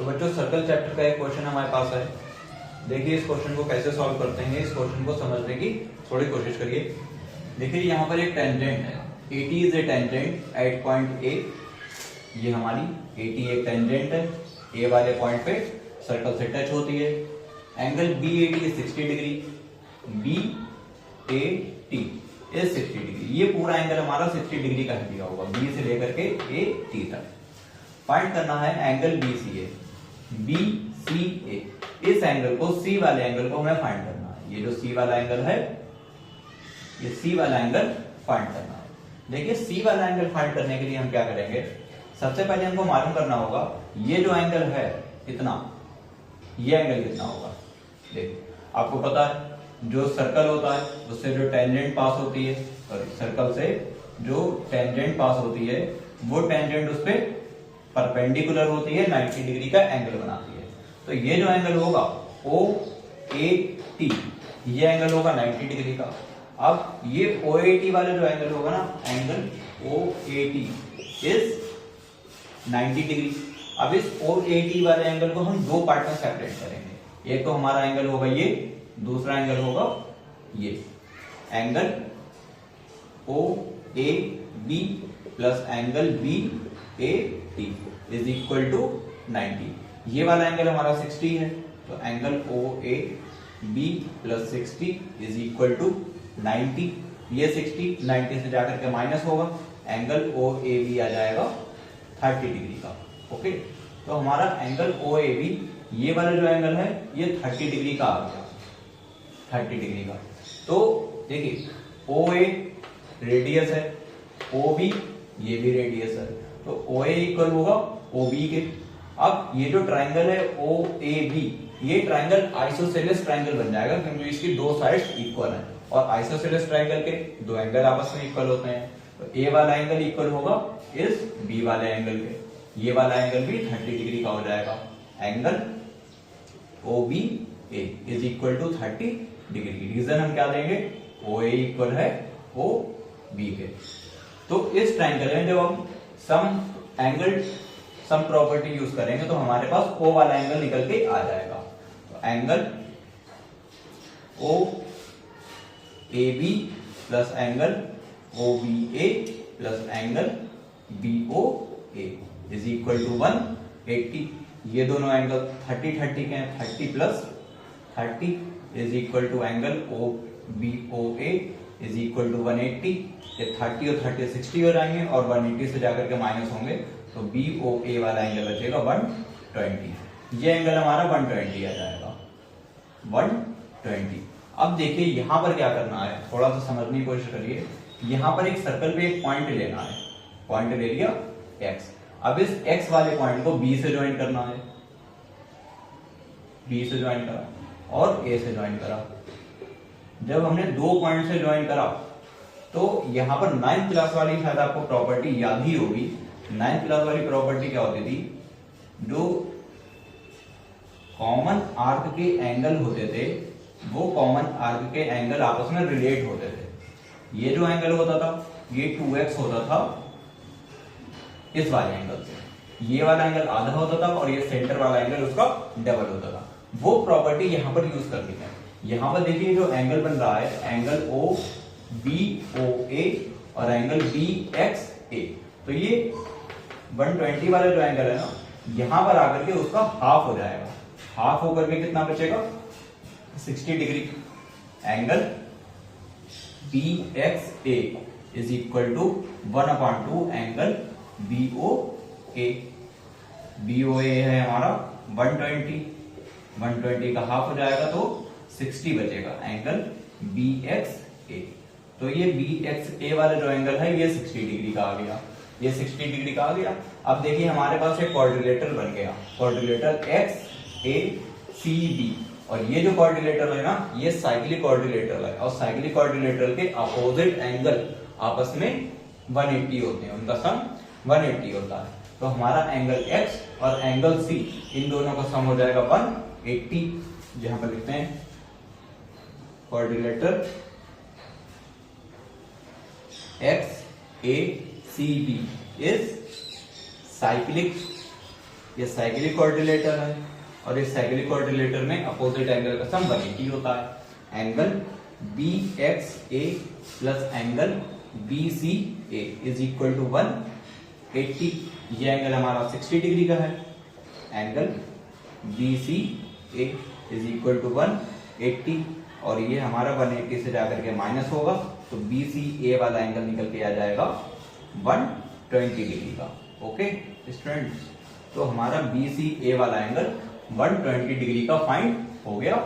तो बच्चों circle chapter का एक क्वेश्चन हमारे पास है। देखिए इस क्वेश्चन को कैसे सॉल्व करते हैं, इस क्वेश्चन को समझने की थोड़ी कोशिश करिए। देखिए यहाँ पर एक टेंजेंट है, AT is a tangent at point A। ये हमारी AT एक टेंजेंट है, A वाले पॉइंट पे सर्कल से टच होती है। Angle BAT is 60 degree, BAT is 60 degree. ये पूरा एंगल हमारा 60 डिग्री का दिया होगा, B से लेकर के AT तक। फाइंड करना है एंगल BCA। BCA इस एंगल को, C वाले एंगल को हमें फाइंड करना है। ये जो C वाला एंगल है, ये C वाला एंगल फाइंड करना है। देखिए C वाला एंगल फाइंड करने के लिए हम क्या करेंगे, सबसे पहले हमको मालूम करना होगा ये जो एंगल है कितना, ये एंगल कितना होगा। देखिए आपको पता है जो सर्कल होता है उससे जो टेंजेंट पास होती है, सॉरी सर्कल से जो टेंजेंट पास होती है वो टेंजेंट उस पे परपेंडिकुलर होती है, 90 डिग्री का एंगल बनाती है। तो ये जो एंगल होगा OAT, ये एंगल होगा 90 डिग्री का। अब ये OAT वाला जो एंगल होगा ना, एंगल OAT इज 90 डिग्री। अब इस OAT वाले एंगल को हम दो पार्ट में सेपरेट करेंगे। एक तो हमारा एंगल होगा ये, दूसरा एंगल होगा ये। Angle OAB plus angle BAT is equal to 90। ये वाला एंगल हमारा 60 है, तो angle OAB plus 60 is equal to 90। ये 60 90 से जाकर के माइनस होगा, एंगल OAB आ जाएगा 30 डिग्री का। ओके, तो हमारा एंगल OAB ये वाला जो एंगल है ये 30 डिग्री का आ गया, 30 डिग्री का। तो देखिए OA रेडियस है, OB ये भी रेडियस है, तो OA इक्वल होगा OB के। अब ये जो ट्राइंगल है OAB, ये ट्राइंगल आइसोसेलेस ट्राइंगल बन जाएगा क्योंकि इसकी दो साइड्स इक्वल हैं, और आइसोसेलेस ट्राइंगल के दो एंगल आपस में इक्वल होते हैं। तो A वाला एंगल इक्वल होगा इस B वाले एंगल के, ये वाला एंगल भी 30 डिग्री का हो जाएगा। Angle OBA is equal to 30 degree. Reason हम क्या देंगे, OA इक्वल है OB के। तो इस ट्राइंगल में जब हम सम प्रॉपर्टी यूज करेंगे तो हमारे पास O वाला एंगल निकल के आ जाएगा। तो angle OAB plus angle OBA plus angle BOA is equal to 180। ये दोनों एंगल 30 के हैं, 30 plus 30 is equal to angle BOA is equal to 180। ये 30 और 30 60 हो जाएंगे और 180 से जाकर के माइनस होंगे, तो BOA वाला एंगल बचेगा 120। ये एंगल हमारा 120 आ जाएगा, 120। अब देखिए यहां पर क्या करना है, थोड़ा सा समझने की कोशिश करिए। यहां पर एक सर्कल पे एक पॉइंट लेना है, पॉइंट ले लिया X। अब इस X वाले पॉइंट को B से ज्वाइन करना है, B से ज्वाइन करा और A से ज्वाइन करा। जब हमने दो पॉइंट से ज्वाइन करा तो यहां पर 9th क्लास वाली शायद आपको प्रॉपर्टी याद ही होगी। 9th क्लास वाली प्रॉपर्टी क्या होती थी, जो कॉमन आर्क के एंगल होते थे वो कॉमन आर्क के एंगल आपस में रिलेट होते थे। ये जो एंगल होता था ये 2x होता था इस वाले एंगल से, ये वाला एंगल आधा होता था और ये सेंटर वाला एंगल उसका डबल होता था। वो प्रॉपर्टी यहां पर यूज करनी है। यहां पर देखिए जो एंगल बन रहा है, एंगल OBOA और एंगल BXA, तो ये 120 वाला जो एंगल है ना, यहां पर आकर के उसका हाफ हो जाएगा। हाफ होकर के कितना बचेगा, 60 degree. Angle BXA is equal to 1/2 angle BOA। BOA है हमारा 120 का हाफ हो जाएगा तो 60 बचेगा, एंगल BXA। तो ये BXA वाला जो एंगल है ये 60 डिग्री का आ गया, ये 60 डिग्री का आ गया। अब देखिए हमारे पास एक क्वाड्रिलेटरल बन गया, क्वाड्रिलेटरल XACB, और ये जो क्वाड्रिलेटरल है ना ये साइक्लिक क्वाड्रिलेटरल है, और साइक्लिक क्वाड्रिलेटरल के अपोजिट एंगल आपस में 180 होते हैं, उनका सम 180 होता है। तो हमारा एंगल X और एंगल C इन दोनों का सम हो जाएगा 180। जहां पर लिखते हैं क्वाड्रिलेटरल XACB is cyclic ये साइक्लिक क्वाड्रिलेटर है और इस साइक्लिक क्वाड्रिलेटर में अपोजिट एंगल का सम 180 होता है। Angle BXA plus angle BCA is equal to 180। ये एंगल हमारा 60 डिग्री का है। Angle BCA is equal to 180 और ये हमारा 180 से जाकर के माइनस होगा तो BCA वाला एंगल निकल के आ जाएगा 120 डिग्री का। ओके स्टूडेंट्स, तो हमारा BCA वाला एंगल 120 डिग्री का फाइंड हो गया।